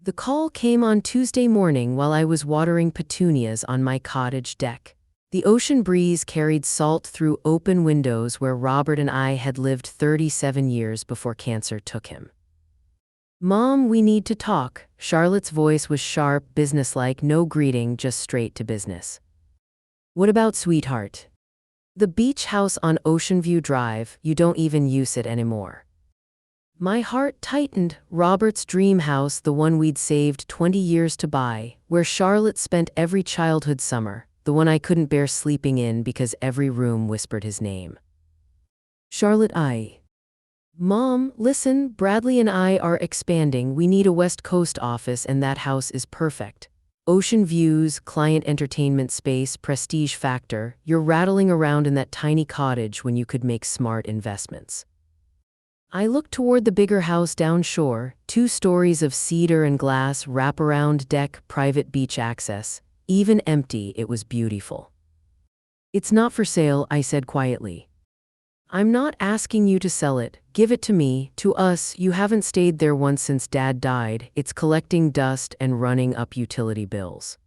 The call came on Tuesday morning while I was watering petunias on my cottage deck. The ocean breeze carried salt through open windows where Robert and I had lived 37 years before cancer took him. "Mom, we need to talk." Charlotte's voice was sharp, businesslike, no greeting, just straight to business. "What about sweetheart?" "The beach house on Ocean View Drive, you don't even use it anymore." My heart tightened. Robert's dream house, the one we'd saved 20 years to buy, where Charlotte spent every childhood summer, the one I couldn't bear sleeping in because every room whispered his name. "Charlotte, Mom, listen, Bradley and I are expanding. We need a West Coast office and that house is perfect. Ocean views, client entertainment space, prestige factor. You're rattling around in that tiny cottage when you could make smart investments." I looked toward the bigger house downshore, 2 stories of cedar and glass, wraparound deck, private beach access. Even empty, it was beautiful. "It's not for sale," I said quietly. "I'm not asking you to sell it. Give it to me, to us. You haven't stayed there once since Dad died. It's collecting dust and running up utility bills."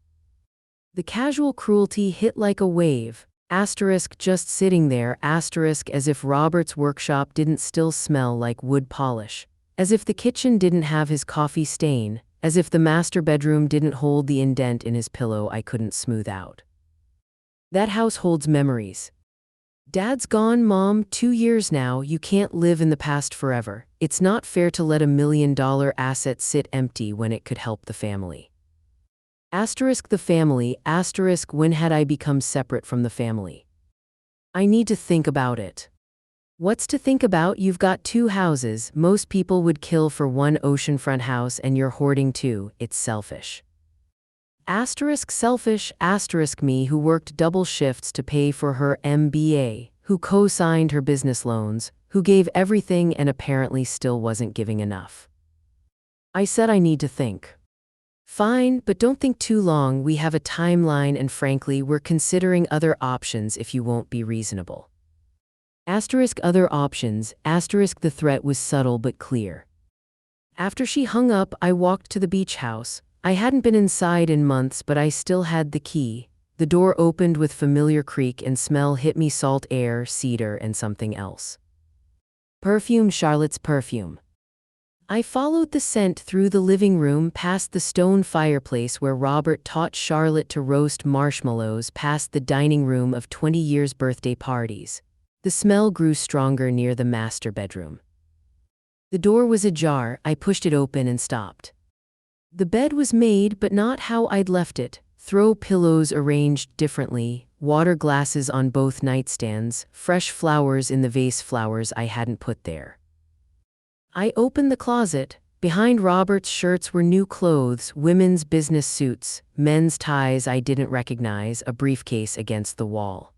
The casual cruelty hit like a wave. Asterisk just sitting there, asterisk as if Robert's workshop didn't still smell like wood polish, as if the kitchen didn't have his coffee stain, as if the master bedroom didn't hold the indent in his pillow I couldn't smooth out. "That house holds memories. Dad's gone, Mom, 2 years now. You can't live in the past forever. It's not fair to let $1 million asset sit empty when it could help the family." Asterisk the family, asterisk when had I become separate from the family? "I need to think about it." "What's to think about? You've got 2 houses. Most people would kill for 1 oceanfront house and you're hoarding 2. It's selfish." Asterisk selfish, asterisk me who worked double shifts to pay for her MBA, who co-signed her business loans, who gave everything and apparently still wasn't giving enough. I said I need to think. "Fine, but don't think too long. We have a timeline and frankly, we're considering other options if you won't be reasonable." Asterisk other options, asterisk the threat was subtle but clear. After she hung up, I walked to the beach house. I hadn't been inside in months, but I still had the key. The door opened with familiar creak and smell hit me, salt air, cedar, and something else. Perfume, Charlotte's perfume. I followed the scent through the living room, past the stone fireplace where Robert taught Charlotte to roast marshmallows, past the dining room of 20 years' birthday parties. The smell grew stronger near the master bedroom. The door was ajar. I pushed it open and stopped. The bed was made, but not how I'd left it. Throw pillows arranged differently, water glasses on both nightstands, fresh flowers in the vase, flowers I hadn't put there. I opened the closet. Behind Robert's shirts were new clothes, women's business suits, men's ties I didn't recognize, a briefcase against the wall.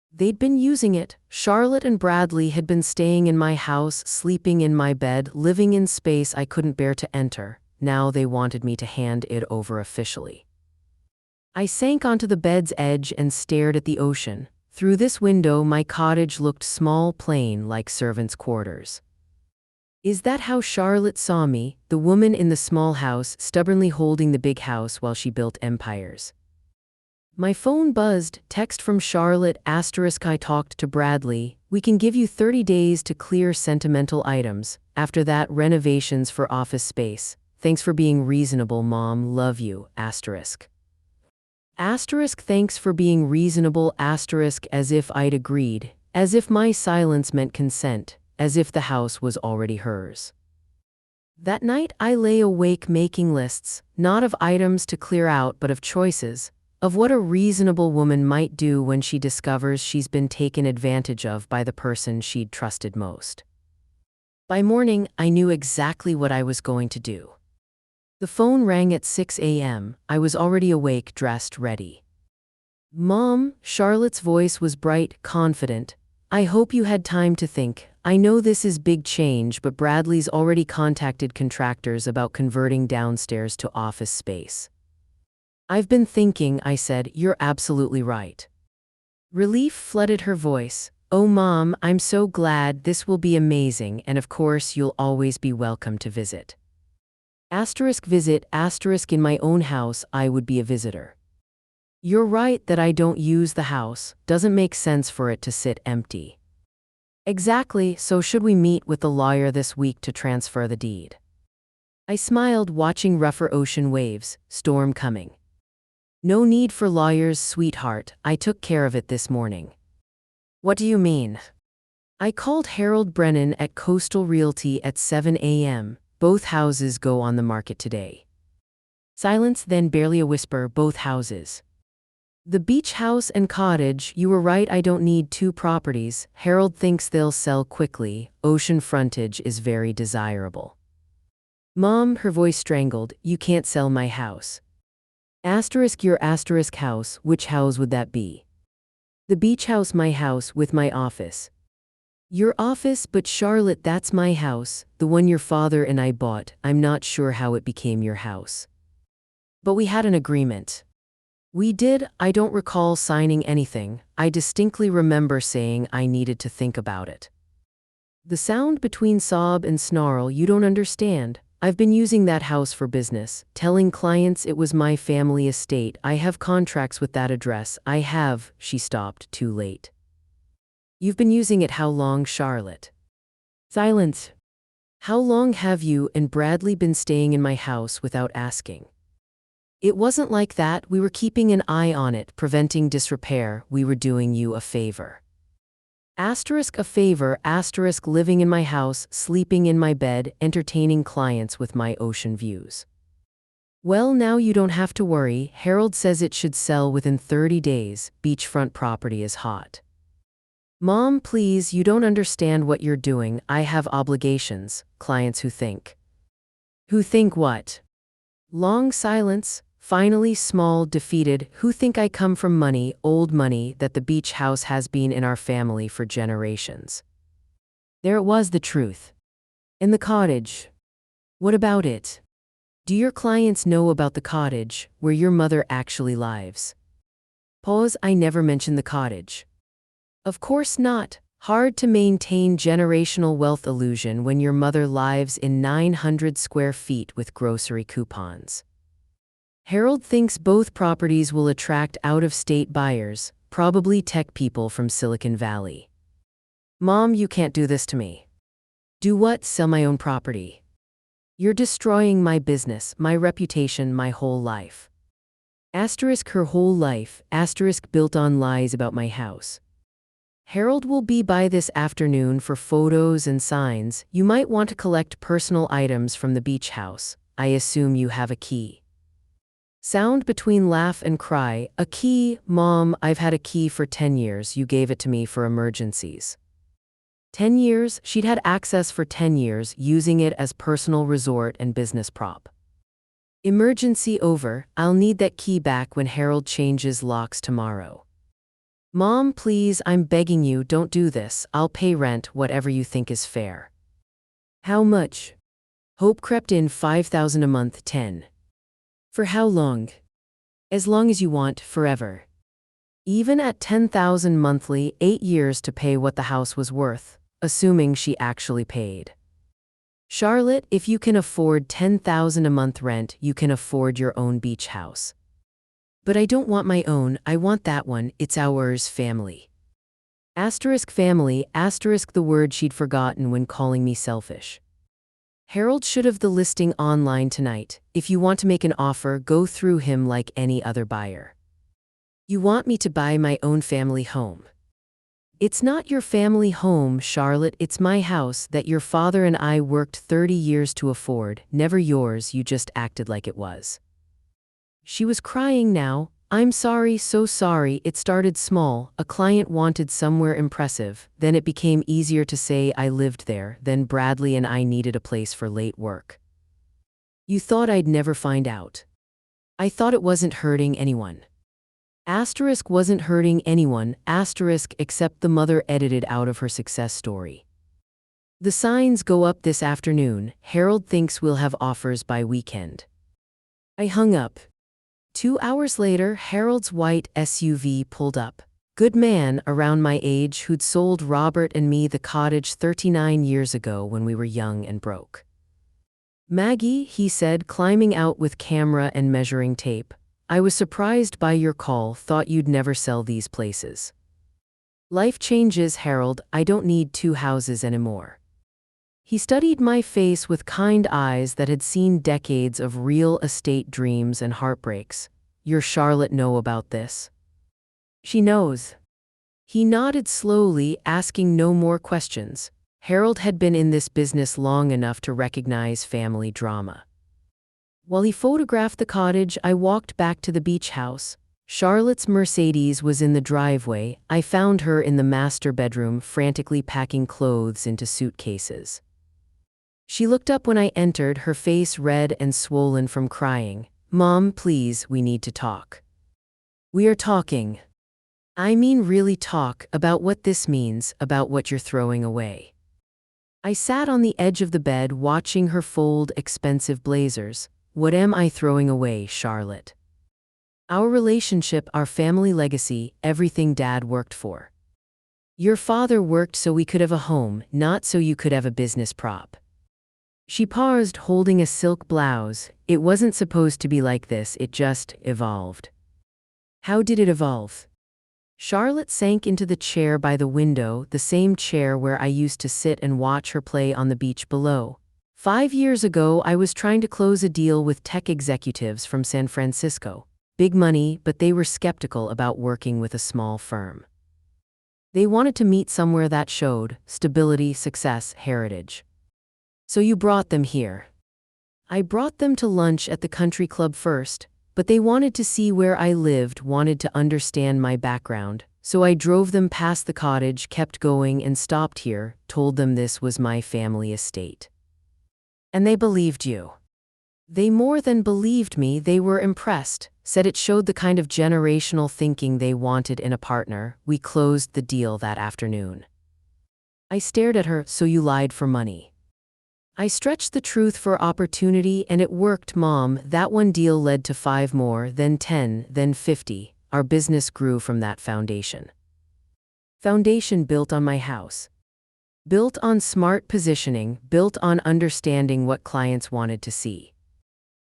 They'd been using it. Charlotte and Bradley had been staying in my house, sleeping in my bed, living in space I couldn't bear to enter. Now they wanted me to hand it over officially. I sank onto the bed's edge and stared at the ocean. Through this window, my cottage looked small, plain, like servants' quarters. Is that how Charlotte saw me, the woman in the small house, stubbornly holding the big house while she built empires? My phone buzzed. Text from Charlotte, asterisk I talked to Bradley. "We can give you 30 days to clear sentimental items. After that, renovations for office space. Thanks for being reasonable, Mom. Love you, asterisk." Asterisk thanks for being reasonable, asterisk as if I'd agreed, as if my silence meant consent, as if the house was already hers. That night I lay awake making lists, not of items to clear out but of choices, of what a reasonable woman might do when she discovers she's been taken advantage of by the person she'd trusted most. By morning, I knew exactly what I was going to do. The phone rang at 6 a.m. I was already awake, dressed, ready. "Mom," Charlotte's voice was bright, confident. "I hope you had time to think. I know this is big change, but Bradley's already contacted contractors about converting downstairs to office space." "I've been thinking," I said. "You're absolutely right." Relief flooded her voice. "Oh, Mom, I'm so glad. This will be amazing, and of course you'll always be welcome to visit." Asterisk visit, asterisk in my own house, I would be a visitor. You're right that I don't use the house, doesn't make sense for it to sit empty. Exactly, so should we meet with the lawyer this week to transfer the deed? I smiled, watching rougher ocean waves, storm coming. No need for lawyers, sweetheart, I took care of it this morning. What do you mean? I called Harold Brennan at Coastal Realty at 7 a.m. Both houses go on the market today. Silence, then barely a whisper, both houses. The beach house and cottage, you were right, I don't need two properties. Harold thinks they'll sell quickly, ocean frontage is very desirable. Mom, her voice strangled, you can't sell my house. Asterisk your asterisk house, which house would that be? The beach house, my house, with my office. Your office, but Charlotte, that's my house, the one your father and I bought, I'm not sure how it became your house. But we had an agreement. We did, I don't recall signing anything, I distinctly remember saying I needed to think about it. The sound between sob and snarl, you don't understand. I've been using that house for business, telling clients it was my family estate. I have contracts with that address. I have, she stopped, too late. You've been using it how long, Charlotte? Silence. How long have you and Bradley been staying in my house without asking? It wasn't like that, we were keeping an eye on it, preventing disrepair, we were doing you a favor. Asterisk a favor, asterisk living in my house, sleeping in my bed, entertaining clients with my ocean views. Well, now you don't have to worry, Harold says it should sell within 30 days, beachfront property is hot. Mom, please, you don't understand what you're doing, I have obligations, clients who think. Who think what? Long silence. Finally, small, defeated, who think I come from money, old money, that the beach house has been in our family for generations. There it was, the truth. And the cottage. What about it? Do your clients know about the cottage, where your mother actually lives? Pause, I never mentioned the cottage. Of course not. Hard to maintain generational wealth illusion when your mother lives in 900 square feet with grocery coupons. Harold thinks both properties will attract out-of-state buyers, probably tech people from Silicon Valley. Mom, you can't do this to me. Do what? Sell my own property. You're destroying my business, my reputation, my whole life. Asterisk her whole life, asterisk built on lies about my house. Harold will be by this afternoon for photos and signs. You might want to collect personal items from the beach house. I assume you have a key. Sound between laugh and cry, a key, Mom, I've had a key for 10 years, you gave it to me for emergencies. 10 years? She'd had access for 10 years, using it as personal resort and business prop. Emergency over, I'll need that key back when Harold changes locks tomorrow. Mom, please, I'm begging you, don't do this, I'll pay rent, whatever you think is fair. How much? Hope crept in, $5,000 a month, 10. For how long? As long as you want, forever. Even at $10,000 monthly, 8 years to pay what the house was worth, assuming she actually paid. Charlotte, if you can afford $10,000 a month rent, you can afford your own beach house. But I don't want my own, I want that one, it's ours, family. Asterisk family, asterisk the word she'd forgotten when calling me selfish. Harold should have the listing online tonight. If you want to make an offer, go through him like any other buyer. You want me to buy my own family home. It's not your family home, Charlotte, it's my house that your father and I worked 30 years to afford, never yours, you just acted like it was. She was crying now. I'm sorry, so sorry, it started small, a client wanted somewhere impressive, then it became easier to say I lived there, then Bradley and I needed a place for late work. You thought I'd never find out. I thought it wasn't hurting anyone. Asterisk wasn't hurting anyone, asterisk except the mother edited out of her success story. The signs go up this afternoon, Harold thinks we'll have offers by weekend. I hung up. 2 hours later, Harold's white SUV pulled up. Good man, around my age, who'd sold Robert and me the cottage 39 years ago when we were young and broke. Maggie, he said, climbing out with camera and measuring tape. I was surprised by your call, thought you'd never sell these places. Life changes, Harold, I don't need 2 houses anymore. He studied my face with kind eyes that had seen decades of real estate dreams and heartbreaks. Your Charlotte know about this? She knows. He nodded slowly, asking no more questions. Harold had been in this business long enough to recognize family drama. While he photographed the cottage, I walked back to the beach house. Charlotte's Mercedes was in the driveway. I found her in the master bedroom, frantically packing clothes into suitcases. She looked up when I entered, her face red and swollen from crying. Mom, please, we need to talk. We are talking. I mean really talk about what this means, about what you're throwing away. I sat on the edge of the bed watching her fold expensive blazers. What am I throwing away, Charlotte? Our relationship, our family legacy, everything Dad worked for. Your father worked so we could have a home, not so you could have a business prop. She paused, holding a silk blouse. It wasn't supposed to be like this, it just evolved. How did it evolve? Charlotte sank into the chair by the window, the same chair where I used to sit and watch her play on the beach below. 5 years ago, I was trying to close a deal with tech executives from San Francisco. Big money, but they were skeptical about working with a small firm. They wanted to meet somewhere that showed stability, success, heritage. So you brought them here. I brought them to lunch at the country club first, but they wanted to see where I lived, wanted to understand my background. So I drove them past the cottage, kept going and stopped here, told them this was my family estate. And they believed you. They more than believed me, they were impressed, said it showed the kind of generational thinking they wanted in a partner. We closed the deal that afternoon. I stared at her. So you lied for money. I stretched the truth for opportunity and it worked, Mom. That one deal led to 5 more, then 10, then 50. Our business grew from that foundation. Foundation built on my house. Built on smart positioning, built on understanding what clients wanted to see.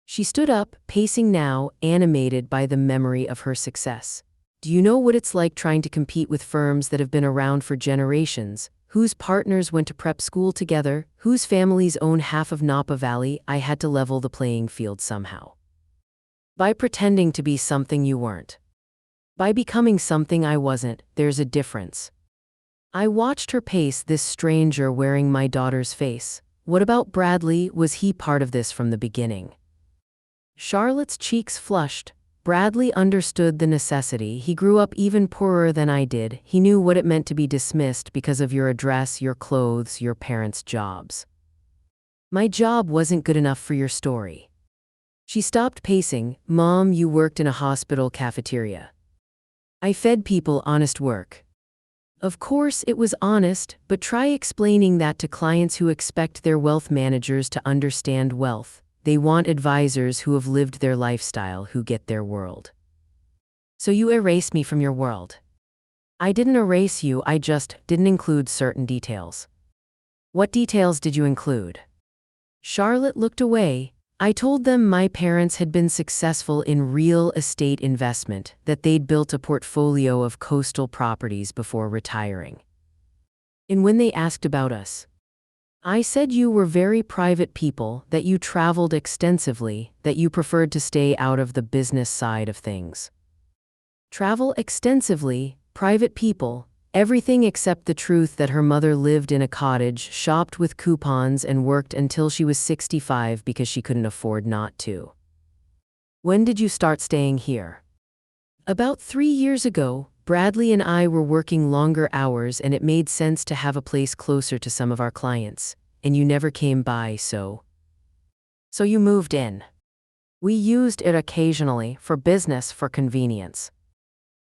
She stood up, pacing now, animated by the memory of her success. Do you know what it's like trying to compete with firms that have been around for generations, whose partners went to prep school together, whose families own half of Napa Valley? I had to level the playing field somehow. By pretending to be something you weren't. By becoming something I wasn't. There's a difference. I watched her pace, this stranger wearing my daughter's face. What about Bradley? Was he part of this from the beginning? Charlotte's cheeks flushed. Bradley understood the necessity. He grew up even poorer than I did. He knew what it meant to be dismissed because of your address, your clothes, your parents' jobs. My job wasn't good enough for your story. She stopped pacing. Mom, you worked in a hospital cafeteria. I fed people, honest work. Of course it was honest, but try explaining that to clients who expect their wealth managers to understand wealth. They want advisors who have lived their lifestyle, who get their world. So you erased me from your world. I didn't erase you, I just didn't include certain details. What details did you include? Charlotte looked away. I told them my parents had been successful in real estate investment, that they'd built a portfolio of coastal properties before retiring. And when they asked about us, I said you were very private people, that you traveled extensively, that you preferred to stay out of the business side of things. Travel extensively, private people, everything except the truth that her mother lived in a cottage, shopped with coupons and worked until she was 65 because she couldn't afford not to. When did you start staying here? About 3 years ago. Bradley and I were working longer hours and it made sense to have a place closer to some of our clients, and you never came by, so you moved in. We used it occasionally, for business, for convenience.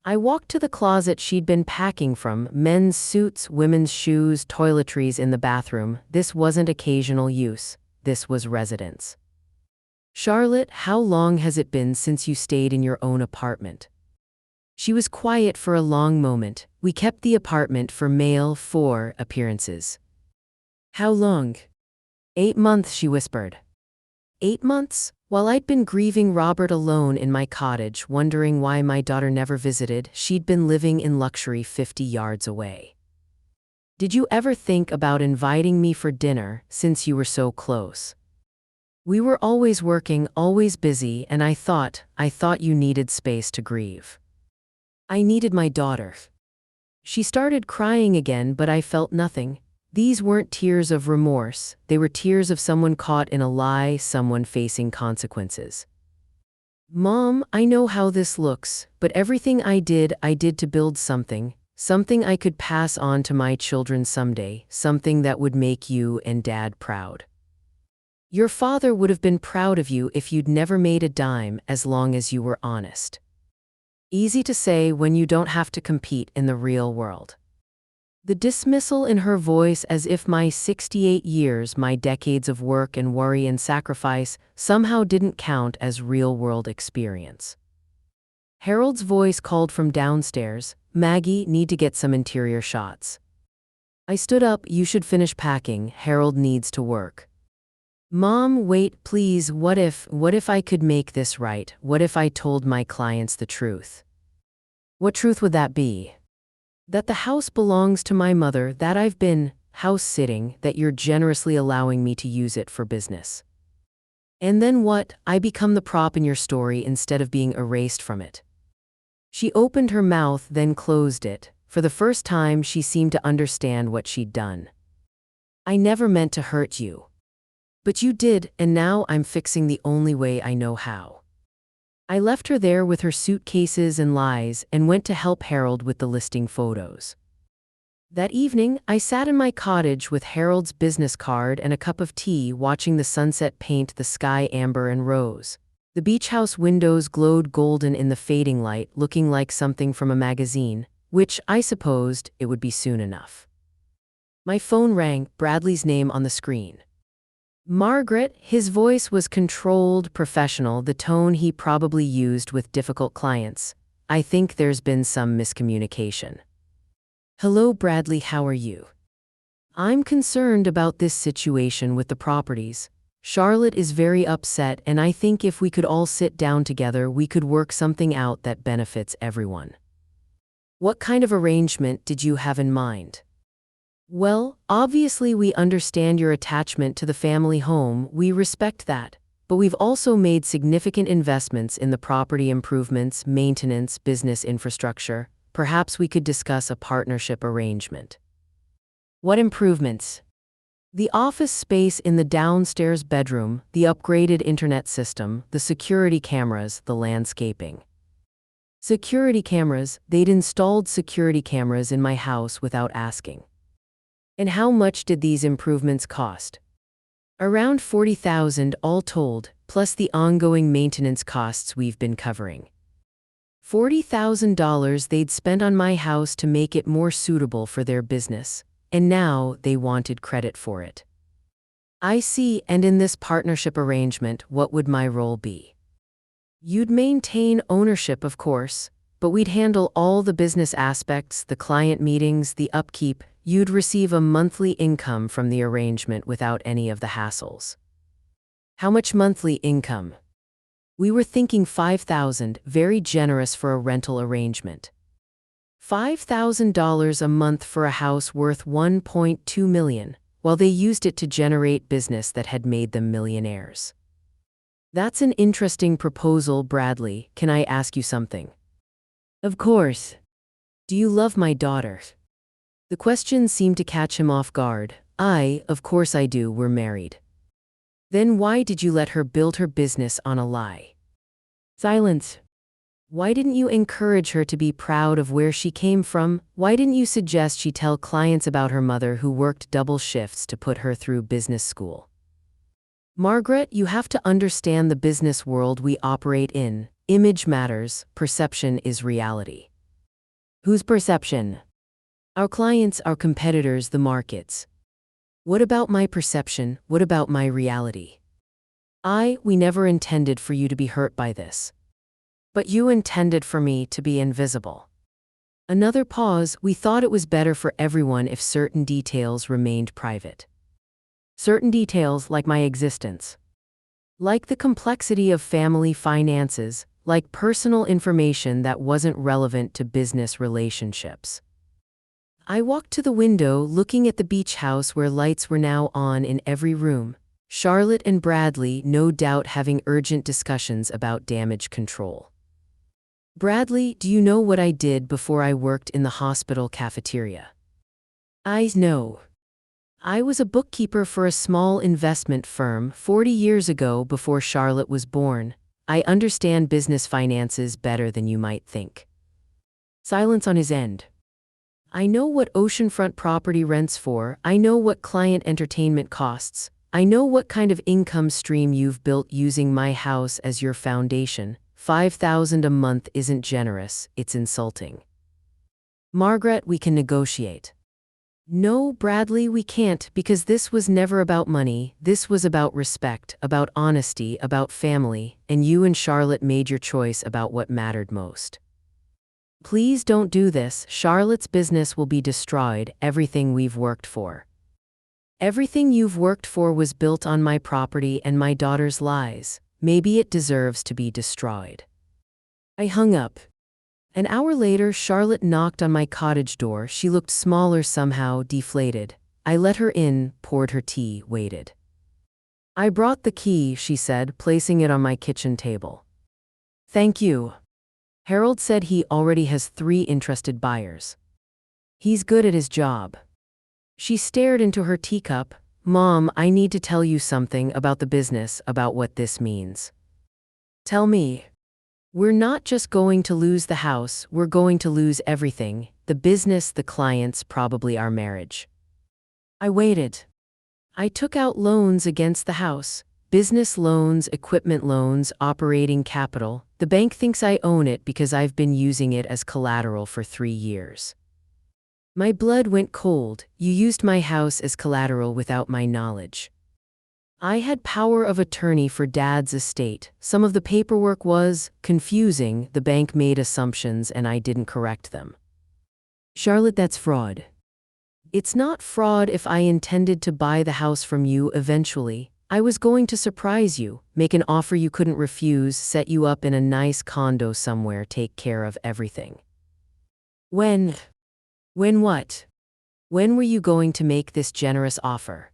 I walked to the closet she'd been packing from, men's suits, women's shoes, toiletries in the bathroom. This wasn't occasional use, this was residence. Charlotte, how long has it been since you stayed in your own apartment? She was quiet for a long moment. We kept the apartment for mail, 4 appearances. How long? 8 months, she whispered. 8 months? While I'd been grieving Robert alone in my cottage, wondering why my daughter never visited, she'd been living in luxury 50 yards away. Did you ever think about inviting me for dinner, since you were so close? We were always working, always busy, and I thought you needed space to grieve. I needed my daughter. She started crying again, but I felt nothing. These weren't tears of remorse, they were tears of someone caught in a lie, someone facing consequences. Mom, I know how this looks, but everything I did to build something I could pass on to my children someday, something that would make you and Dad proud. Your father would have been proud of you if you'd never made a dime, as long as you were honest. Easy to say when you don't have to compete in the real world. The dismissal in her voice, as if my 68 years, my decades of work and worry and sacrifice, somehow didn't count as real-world experience. Harold's voice called from downstairs, "Maggie, need to get some interior shots." I stood up. "You should finish packing, Harold needs to work." Mom, wait, please, what if I could make this right? What if I told my clients the truth? What truth would that be? That the house belongs to my mother, that I've been house-sitting, that you're generously allowing me to use it for business. And then what? I become the prop in your story instead of being erased from it. She opened her mouth, then closed it. For the first time, she seemed to understand what she'd done. I never meant to hurt you. But you did, and now I'm fixing the only way I know how. I left her there with her suitcases and lies and went to help Harold with the listing photos. That evening, I sat in my cottage with Harold's business card and a cup of tea, watching the sunset paint the sky amber and rose. The beach house windows glowed golden in the fading light, looking like something from a magazine, which I supposed it would be soon enough. My phone rang, Bradley's name on the screen. Margaret, his voice was controlled, professional, the tone he probably used with difficult clients. I think there's been some miscommunication. Hello, Bradley, how are you? I'm concerned about this situation with the properties. Charlotte is very upset, and I think if we could all sit down together, we could work something out that benefits everyone. What kind of arrangement did you have in mind? Well, obviously we understand your attachment to the family home, we respect that, but we've also made significant investments in the property improvements, maintenance, business infrastructure. Perhaps we could discuss a partnership arrangement. What improvements? The office space in the downstairs bedroom, the upgraded internet system, the security cameras, the landscaping. Security cameras, they'd installed security cameras in my house without asking. And how much did these improvements cost? Around $40,000 all told, plus the ongoing maintenance costs we've been covering. $40,000 they'd spent on my house to make it more suitable for their business, and now they wanted credit for it. I see, and in this partnership arrangement, what would my role be? You'd maintain ownership, of course, but we'd handle all the business aspects, the client meetings, the upkeep. You'd receive a monthly income from the arrangement without any of the hassles. How much monthly income? We were thinking $5,000, very generous for a rental arrangement. $5,000 a month for a house worth $1.2 million, while they used it to generate business that had made them millionaires. That's an interesting proposal, Bradley. Can I ask you something? Of course. Do you love my daughter? The question seemed to catch him off guard. Of course I do, we're married. Then why did you let her build her business on a lie? Silence. Why didn't you encourage her to be proud of where she came from? Why didn't you suggest she tell clients about her mother who worked double shifts to put her through business school? Margaret, you have to understand the business world we operate in. Image matters, perception is reality. Whose perception? Our clients, our competitors, the markets. What about my perception? What about my reality? We never intended for you to be hurt by this. But you intended for me to be invisible. Another pause. We thought it was better for everyone if certain details remained private. Certain details, like my existence. Like the complexity of family finances, like personal information that wasn't relevant to business relationships. I walked to the window looking at the beach house where lights were now on in every room. Charlotte and Bradley no doubt having urgent discussions about damage control. Bradley, do you know what I did before I worked in the hospital cafeteria? I know. I was a bookkeeper for a small investment firm 40 years ago before Charlotte was born. I understand business finances better than you might think. Silence on his end. I know what oceanfront property rents for. I know what client entertainment costs. I know what kind of income stream you've built using my house as your foundation. $5,000 a month isn't generous, it's insulting. Margaret, we can negotiate. No, Bradley, we can't, because this was never about money. This was about respect, about honesty, about family, and you and Charlotte made your choice about what mattered most. Please don't do this. Charlotte's business will be destroyed, everything we've worked for. Everything you've worked for was built on my property and my daughter's lies. Maybe it deserves to be destroyed. I hung up. An hour later, Charlotte knocked on my cottage door. She looked smaller somehow, deflated. I let her in, poured her tea, waited. I brought the key, she said, placing it on my kitchen table. Thank you. Harold said he already has 3 interested buyers. He's good at his job. She stared into her teacup. Mom, I need to tell you something about the business, about what this means. Tell me. We're not just going to lose the house, we're going to lose everything. The business, the clients, probably our marriage. I waited. I took out loans against the house. Business loans, equipment loans, operating capital. The bank thinks I own it because I've been using it as collateral for 3 years. My blood went cold. You used my house as collateral without my knowledge. I had power of attorney for Dad's estate. Some of the paperwork was confusing. The bank made assumptions and I didn't correct them. Charlotte, that's fraud. It's not fraud if I intended to buy the house from you eventually. I was going to surprise you, make an offer you couldn't refuse, set you up in a nice condo somewhere, take care of everything. When what? When were you going to make this generous offer?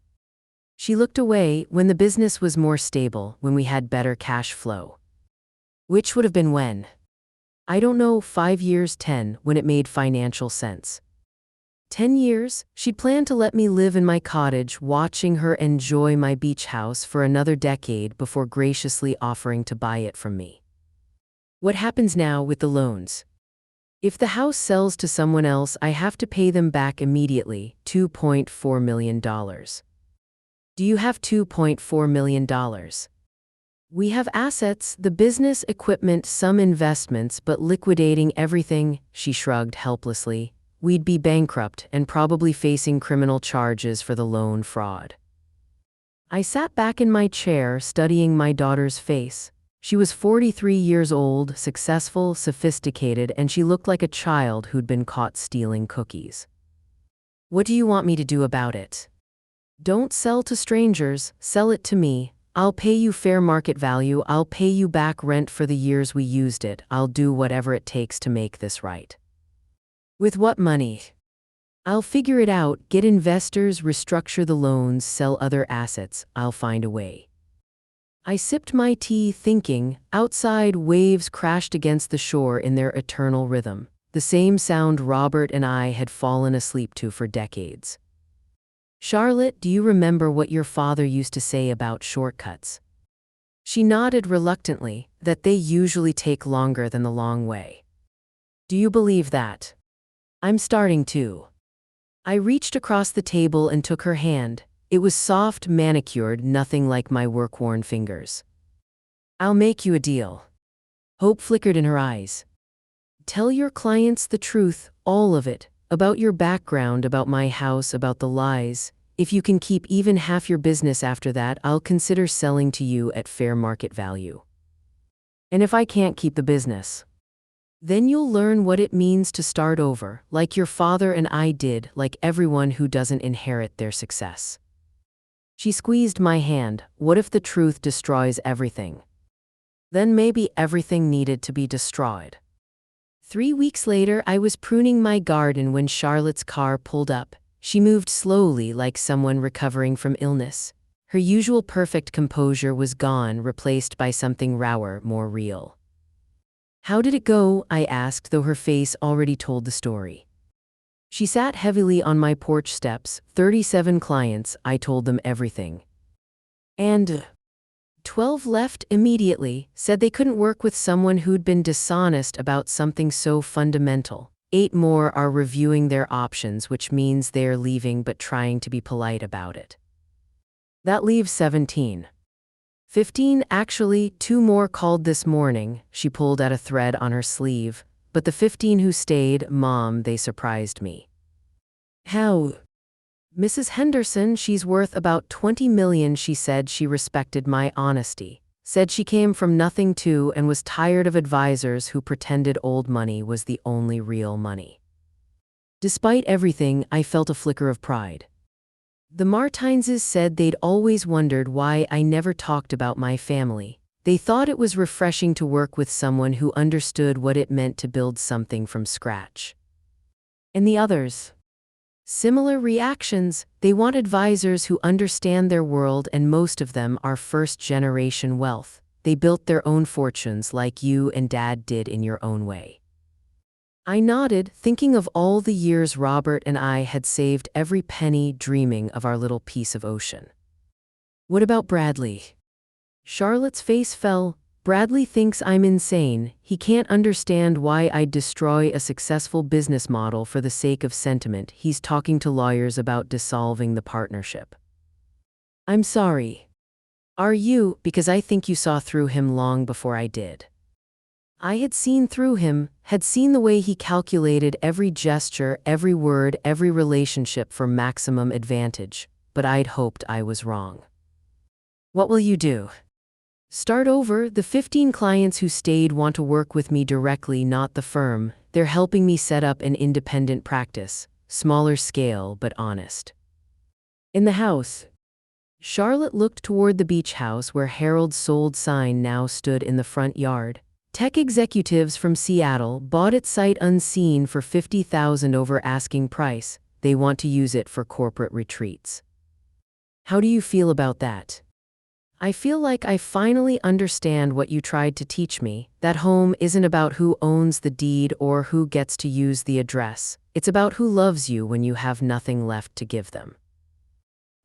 She looked away. When the business was more stable, when we had better cash flow. Which would have been when? I don't know, 5 years, 10, when it made financial sense. 10 years, she'd planned to let me live in my cottage, watching her enjoy my beach house for another decade before graciously offering to buy it from me. What happens now with the loans? If the house sells to someone else, I have to pay them back immediately, $2.4 million. Do you have $2.4 million? We have assets, the business, equipment, some investments, but liquidating everything, she shrugged helplessly. We'd be bankrupt and probably facing criminal charges for the loan fraud. I sat back in my chair, studying my daughter's face. She was 43 years old, successful, sophisticated, and she looked like a child who'd been caught stealing cookies. What do you want me to do about it? Don't sell to strangers, sell it to me. I'll pay you fair market value. I'll pay you back rent for the years we used it. I'll do whatever it takes to make this right. With what money? I'll figure it out, get investors, restructure the loans, sell other assets. I'll find a way. I sipped my tea, thinking. Outside, waves crashed against the shore in their eternal rhythm, the same sound Robert and I had fallen asleep to for decades. Charlotte, do you remember what your father used to say about shortcuts? She nodded reluctantly, that they usually take longer than the long way. Do you believe that? I'm starting to. I reached across the table and took her hand. It was soft, manicured, nothing like my work-worn fingers. I'll make you a deal. Hope flickered in her eyes. Tell your clients the truth, all of it, about your background, about my house, about the lies. If you can keep even half your business after that, I'll consider selling to you at fair market value. And if I can't keep the business? Then you'll learn what it means to start over, like your father and I did, like everyone who doesn't inherit their success. She squeezed my hand. What if the truth destroys everything? Then maybe everything needed to be destroyed. 3 weeks later, I was pruning my garden when Charlotte's car pulled up. She moved slowly like someone recovering from illness. Her usual perfect composure was gone, replaced by something rawer, more real. "How did it go?" I asked, though her face already told the story. She sat heavily on my porch steps. 37 clients, I told them everything. And 12 left immediately, said they couldn't work with someone who'd been dishonest about something so fundamental. 8 more are reviewing their options, which means they're leaving but trying to be polite about it. That leaves 17. 15 actually, 2 more called this morning. She pulled out a thread on her sleeve. But the 15 who stayed, Mom, they surprised me. How? Mrs. Henderson, she's worth about 20 million. She said she respected my honesty. Said she came from nothing too and was tired of advisors who pretended old money was the only real money. Despite everything, I felt a flicker of pride. The Martineses said they'd always wondered why I never talked about my family. They thought it was refreshing to work with someone who understood what it meant to build something from scratch. And the others? Similar reactions. They want advisors who understand their world, and most of them are first-generation wealth. They built their own fortunes like you and Dad did in your own way. I nodded, thinking of all the years Robert and I had saved every penny, dreaming of our little piece of ocean. What about Bradley? Charlotte's face fell. Bradley thinks I'm insane. He can't understand why I'd destroy a successful business model for the sake of sentiment. He's talking to lawyers about dissolving the partnership. I'm sorry. Are you? Because I think you saw through him long before I did. I had seen through him, had seen the way he calculated every gesture, every word, every relationship for maximum advantage, but I'd hoped I was wrong. What will you do? Start over. The 15 clients who stayed want to work with me directly, not the firm. They're helping me set up an independent practice, smaller scale but honest. In the house. Charlotte looked toward the beach house where Harold's sold sign now stood in the front yard. Tech executives from Seattle bought it sight unseen for $50,000 over asking price. They want to use it for corporate retreats. How do you feel about that? I feel like I finally understand what you tried to teach me, that home isn't about who owns the deed or who gets to use the address. It's about who loves you when you have nothing left to give them.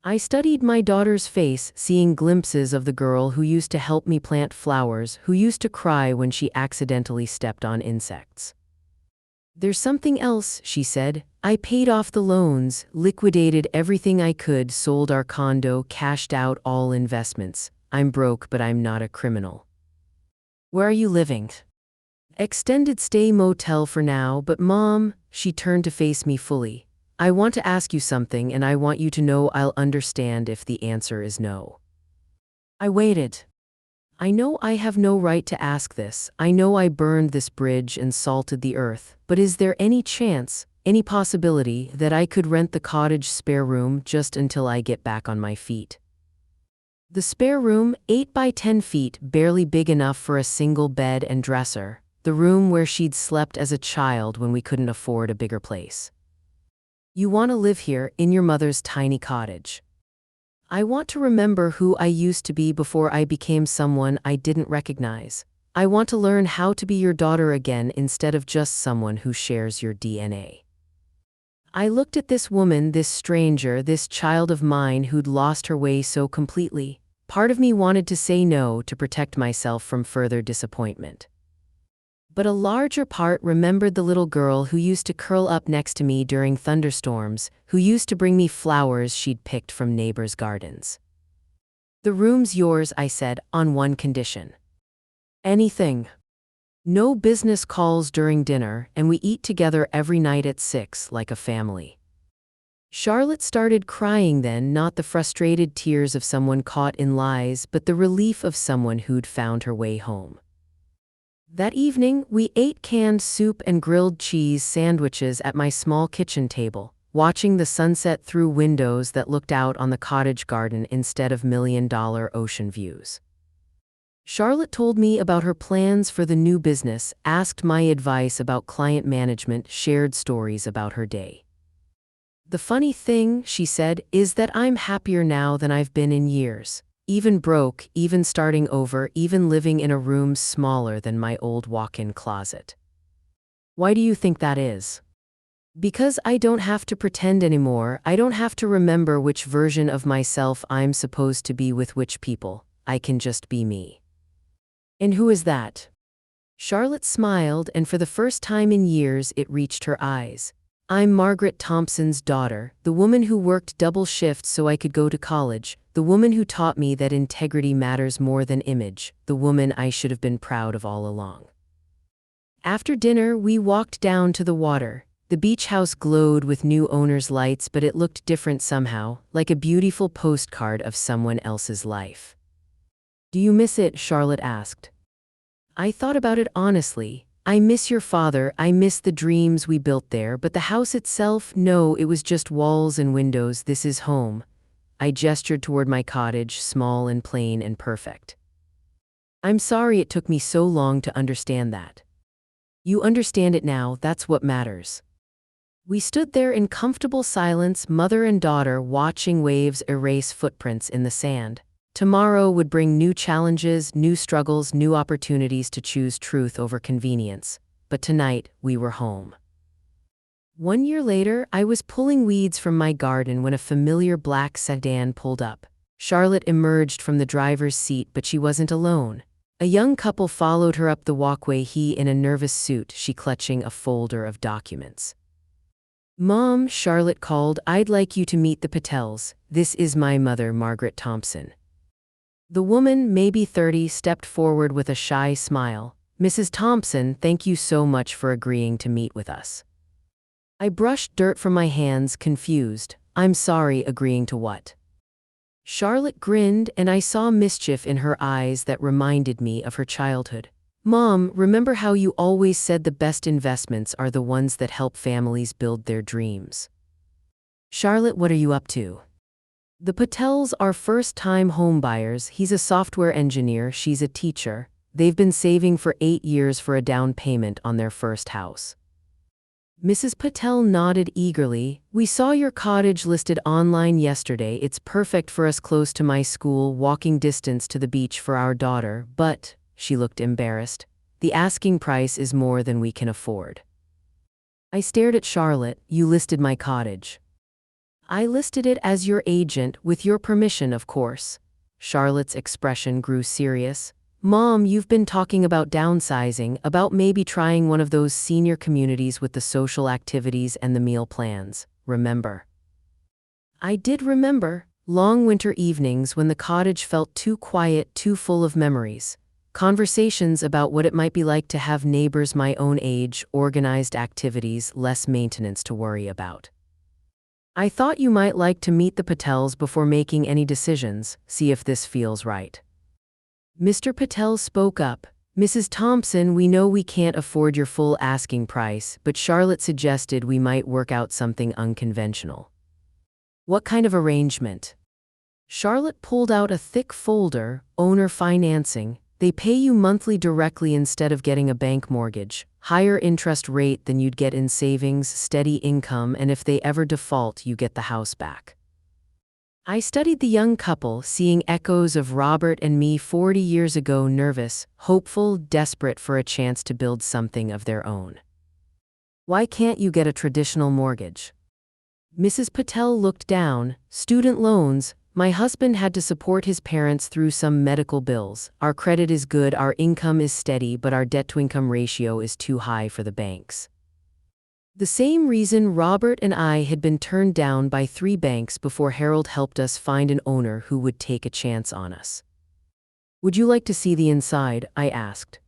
I studied my daughter's face, seeing glimpses of the girl who used to help me plant flowers, who used to cry when she accidentally stepped on insects. There's something else, she said. I paid off the loans, liquidated everything I could, sold our condo, cashed out all investments. I'm broke, but I'm not a criminal. Where are you living? Extended stay motel for now, but Mom, she turned to face me fully. I want to ask you something, and I want you to know I'll understand if the answer is no. I waited. I know I have no right to ask this. I know I burned this bridge and salted the earth, but is there any chance, any possibility, that I could rent the cottage spare room just until I get back on my feet? The spare room, 8 by 10 feet, barely big enough for a single bed and dresser. The room where she'd slept as a child when we couldn't afford a bigger place. You want to live here, in your mother's tiny cottage. I want to remember who I used to be before I became someone I didn't recognize. I want to learn how to be your daughter again instead of just someone who shares your DNA. I looked at this woman, this stranger, this child of mine who'd lost her way so completely. Part of me wanted to say no to protect myself from further disappointment. But a larger part remembered the little girl who used to curl up next to me during thunderstorms, who used to bring me flowers she'd picked from neighbors' gardens. The room's yours, I said, on one condition. Anything. No business calls during dinner, and we eat together every night at 6 like a family. Charlotte started crying then, not the frustrated tears of someone caught in lies, but the relief of someone who'd found her way home. That evening, we ate canned soup and grilled cheese sandwiches at my small kitchen table. watching the sunset through windows that looked out on the cottage garden instead of million-dollar ocean views. Charlotte told me about her plans for the new business, asked my advice about client management, shared stories about her day. "The funny thing," she said, "is that I'm happier now than I've been in years. Even broke, even starting over, even living in a room smaller than my old walk-in closet." "Why do you think that is?" "Because I don't have to pretend anymore. I don't have to remember which version of myself I'm supposed to be with which people. I can just be me." "And who is that?" Charlotte smiled, and for the first time in years it reached her eyes. "I'm Margaret Thompson's daughter, the woman who worked double shifts so I could go to college, the woman who taught me that integrity matters more than image, the woman I should have been proud of all along." After dinner, we walked down to the water. The beach house glowed with new owner's lights, but it looked different somehow, like a beautiful postcard of someone else's life. "Do you miss it?" Charlotte asked. I thought about it honestly. I miss your father, I miss the dreams we built there, but the house itself, no, it was just walls and windows. This is home. I gestured toward my cottage, small and plain and perfect. "I'm sorry it took me so long to understand that." "You understand it now, that's what matters." We stood there in comfortable silence, mother and daughter, watching waves erase footprints in the sand. Tomorrow would bring new challenges, new struggles, new opportunities to choose truth over convenience. But tonight, we were home. 1 year later, I was pulling weeds from my garden when a familiar black sedan pulled up. Charlotte emerged from the driver's seat, but she wasn't alone. A young couple followed her up the walkway, he in a nervous suit, she clutching a folder of documents. "Mom," Charlotte called, "I'd like you to meet the Patels. This is my mother, Margaret Thompson." The woman, maybe 30, stepped forward with a shy smile. "Mrs. Thompson, thank you so much for agreeing to meet with us." I brushed dirt from my hands, confused. "I'm sorry, agreeing to what?" Charlotte grinned, and I saw mischief in her eyes that reminded me of her childhood. "Mom, remember how you always said the best investments are the ones that help families build their dreams?" "Charlotte, what are you up to?" "The Patels are first-time homebuyers. He's a software engineer, she's a teacher. They've been saving for 8 years for a down payment on their first house." Mrs. Patel nodded eagerly. "We saw your cottage listed online yesterday. It's perfect for us, close to my school, walking distance to the beach for our daughter, but," she looked embarrassed, "the asking price is more than we can afford." I stared at Charlotte. "You listed my cottage." "I listed it as your agent, with your permission, of course." Charlotte's expression grew serious. "Mom, you've been talking about downsizing, about maybe trying one of those senior communities with the social activities and the meal plans, remember?" I did remember. Long winter evenings when the cottage felt too quiet, too full of memories. Conversations about what it might be like to have neighbors my own age, organized activities, less maintenance to worry about. "I thought you might like to meet the Patels before making any decisions, see if this feels right." Mr. Patel spoke up. "Mrs. Thompson, we know we can't afford your full asking price, but Charlotte suggested we might work out something unconventional." "What kind of arrangement?" Charlotte pulled out a thick folder. "Owner financing. They pay you monthly directly instead of getting a bank mortgage. Higher interest rate than you'd get in savings, steady income, and if they ever default, you get the house back." I studied the young couple, seeing echoes of Robert and me 40 years ago, nervous, hopeful, desperate for a chance to build something of their own. "Why can't you get a traditional mortgage?" Mrs. Patel looked down. "Student loans. My husband had to support his parents through some medical bills. Our credit is good, our income is steady, but our debt-to-income ratio is too high for the banks." The same reason Robert and I had been turned down by 3 banks before Harold helped us find an owner who would take a chance on us. "Would you like to see the inside?" I asked.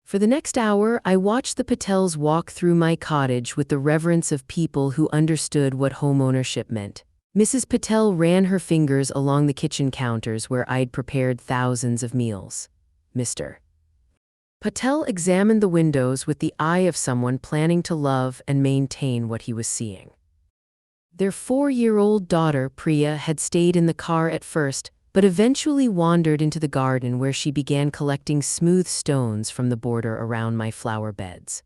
For the next hour, I watched the Patels walk through my cottage with the reverence of people who understood what homeownership meant. Mrs. Patel ran her fingers along the kitchen counters where I'd prepared thousands of meals. Mr. Patel examined the windows with the eye of someone planning to love and maintain what he was seeing. Their 4-year-old daughter, Priya, had stayed in the car at first, but eventually wandered into the garden where she began collecting smooth stones from the border around my flower beds.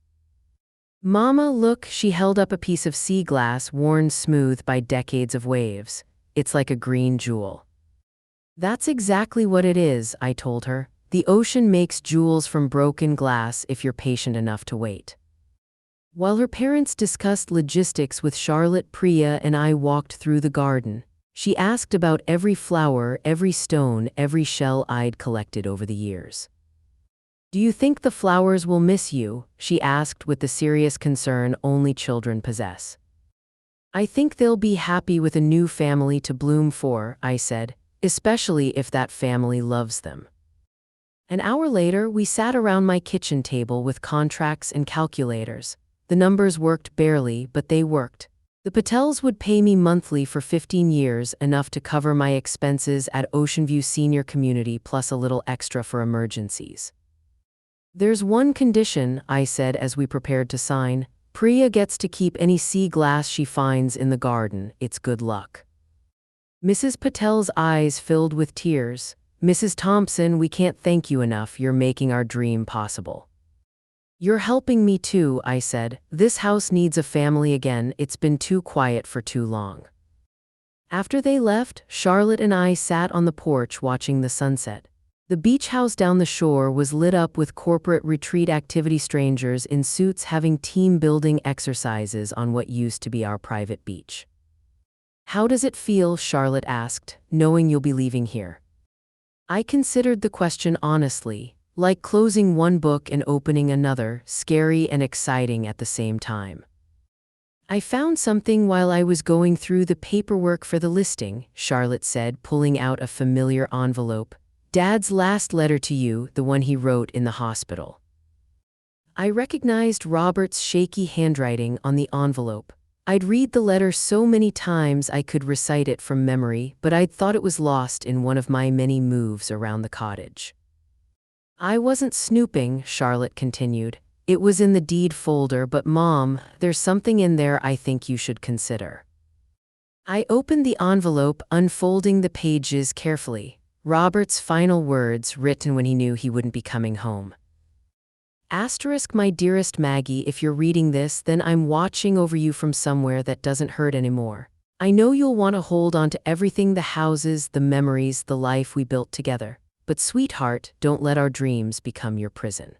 "Mama, look," she held up a piece of sea glass worn smooth by decades of waves. "It's like a green jewel." "That's exactly what it is," I told her. "The ocean makes jewels from broken glass if you're patient enough to wait." While her parents discussed logistics with Charlotte, Priya and I walked through the garden. She asked about every flower, every stone, every shell I'd collected over the years. "Do you think the flowers will miss you?" she asked with the serious concern only children possess. "I think they'll be happy with a new family to bloom for," I said, "especially if that family loves them." An hour later, we sat around my kitchen table with contracts and calculators. The numbers worked barely, but they worked. The Patels would pay me monthly for 15 years, enough to cover my expenses at Ocean View Senior Community plus a little extra for emergencies. "There's one condition," I said as we prepared to sign. "Priya gets to keep any sea glass she finds in the garden. It's good luck." Mrs. Patel's eyes filled with tears. "Mrs. Thompson, we can't thank you enough. You're making our dream possible." "You're helping me too," I said. "This house needs a family again. It's been too quiet for too long." After they left, Charlotte and I sat on the porch watching the sunset. The beach house down the shore was lit up with corporate retreat activity, strangers in suits having team-building exercises on what used to be our private beach. "How does it feel," Charlotte asked, "knowing you'll be leaving here?" I considered the question honestly. Like closing one book and opening another, scary and exciting at the same time. "I found something while I was going through the paperwork for the listing," Charlotte said, pulling out a familiar envelope. "Dad's last letter to you, the one he wrote in the hospital." I recognized Robert's shaky handwriting on the envelope. I'd read the letter so many times I could recite it from memory, but I'd thought it was lost in one of my many moves around the cottage. "I wasn't snooping," Charlotte continued. "It was in the deed folder, but Mom, there's something in there I think you should consider." I opened the envelope, unfolding the pages carefully. Robert's final words, written when he knew he wouldn't be coming home. Asterisk, "My dearest Maggie, if you're reading this, then I'm watching over you from somewhere that doesn't hurt anymore. I know you'll want to hold on to everything, the houses, the memories, the life we built together. But sweetheart, don't let our dreams become your prison."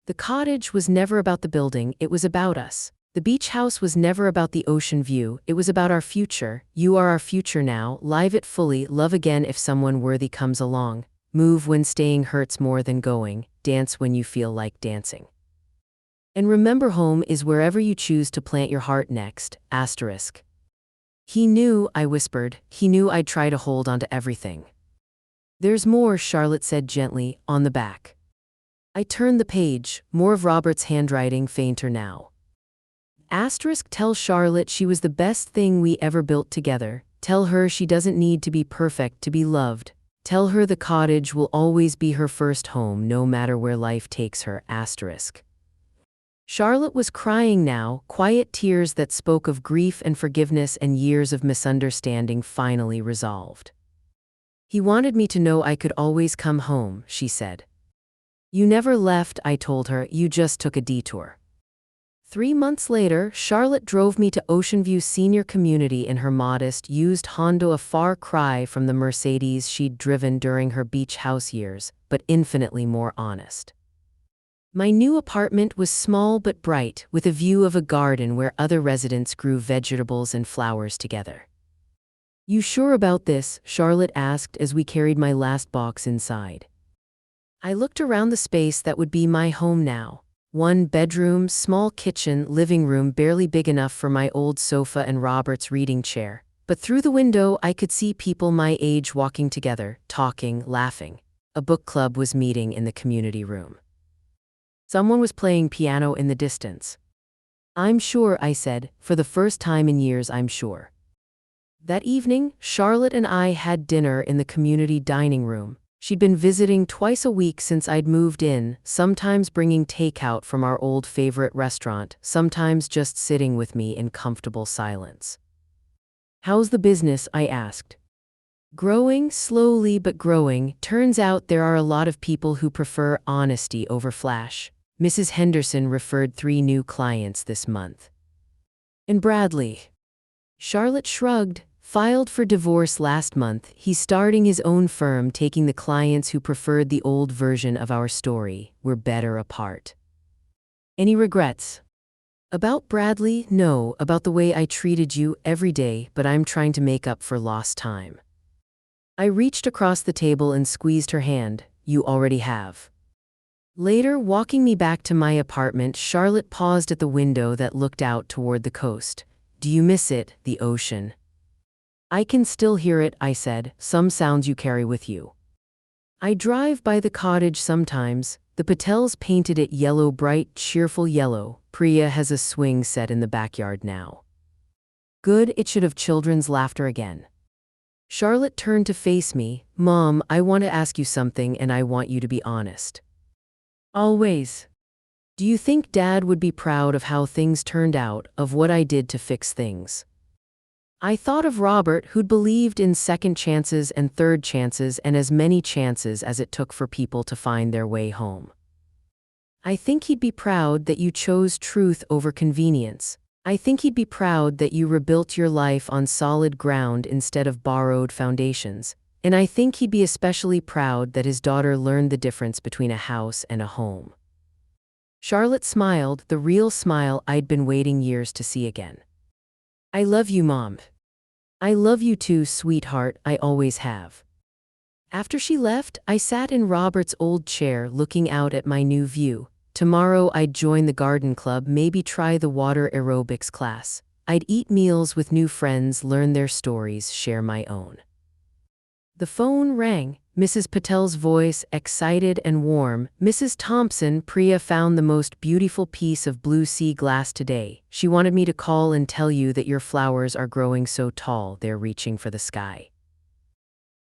The cottage was never about the building, it was about us. The beach house was never about the ocean view, it was about our future. You are our future now. Live it fully, love again if someone worthy comes along. Move when staying hurts more than going. Dance when you feel like dancing. And remember, home is wherever you choose to plant your heart next. Asterisk. "He knew," I whispered. "He knew I'd try to hold on to everything." "There's more," Charlotte said gently, "on the back." I turned the page, more of Robert's handwriting, fainter now. Asterisk, "Tell Charlotte she was the best thing we ever built together. Tell her she doesn't need to be perfect to be loved. Tell her the cottage will always be her first home no matter where life takes her." Asterisk. Charlotte was crying now, quiet tears that spoke of grief and forgiveness and years of misunderstanding finally resolved. "He wanted me to know I could always come home," she said. "You never left," I told her, "you just took a detour." 3 months later, Charlotte drove me to Ocean View Senior Community in her modest, used Honda, a far cry from the Mercedes she'd driven during her beach house years, but infinitely more honest. My new apartment was small but bright, with a view of a garden where other residents grew vegetables and flowers together. "You sure about this?" Charlotte asked as we carried my last box inside. I looked around the space that would be my home now. 1 bedroom, small kitchen, living room barely big enough for my old sofa and Robert's reading chair. But through the window I could see people my age walking together, talking, laughing. A book club was meeting in the community room. Someone was playing piano in the distance. "I'm sure," I said, "for the first time in years I'm sure." That evening, Charlotte and I had dinner in the community dining room. She'd been visiting twice a week since I'd moved in, sometimes bringing takeout from our old favorite restaurant, sometimes just sitting with me in comfortable silence. How's the business? I asked. Growing, slowly but growing. Turns out there are a lot of people who prefer honesty over flash. Mrs. Henderson referred 3 new clients this month. And Bradley? Charlotte shrugged. Filed for divorce last month. He's starting his own firm, taking the clients who preferred the old version of our story. We're better apart. Any regrets? About Bradley? No, about the way I treated you every day, but I'm trying to make up for lost time. I reached across the table and squeezed her hand. You already have. Later, walking me back to my apartment, Charlotte paused at the window that looked out toward the coast. Do you miss it, the ocean? I can still hear it, I said, some sounds you carry with you. I drive by the cottage sometimes. The Patels painted it yellow, bright, cheerful yellow. Priya has a swing set in the backyard now. Good, it should have children's laughter again. Charlotte turned to face me. Mom, I want to ask you something and I want you to be honest. Always. Do you think Dad would be proud of how things turned out, of what I did to fix things? I thought of Robert, who'd believed in second chances and third chances and as many chances as it took for people to find their way home. I think he'd be proud that you chose truth over convenience. I think he'd be proud that you rebuilt your life on solid ground instead of borrowed foundations. And I think he'd be especially proud that his daughter learned the difference between a house and a home. Charlotte smiled, the real smile I'd been waiting years to see again. I love you, Mom. I love you too, sweetheart, I always have. After she left, I sat in Robert's old chair looking out at my new view. Tomorrow I'd join the garden club, maybe try the water aerobics class. I'd eat meals with new friends, learn their stories, share my own. The phone rang. Mrs. Patel's voice, excited and warm. Mrs. Thompson, Priya found the most beautiful piece of blue sea glass today. She wanted me to call and tell you that your flowers are growing so tall they're reaching for the sky.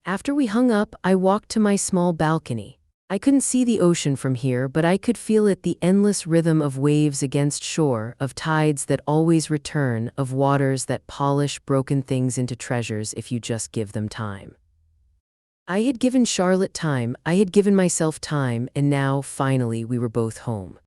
After we hung up, I walked to my small balcony. I couldn't see the ocean from here, but I could feel it, the endless rhythm of waves against shore, of tides that always return, of waters that polish broken things into treasures if you just give them time. I had given Charlotte time, I had given myself time, and now, finally, we were both home.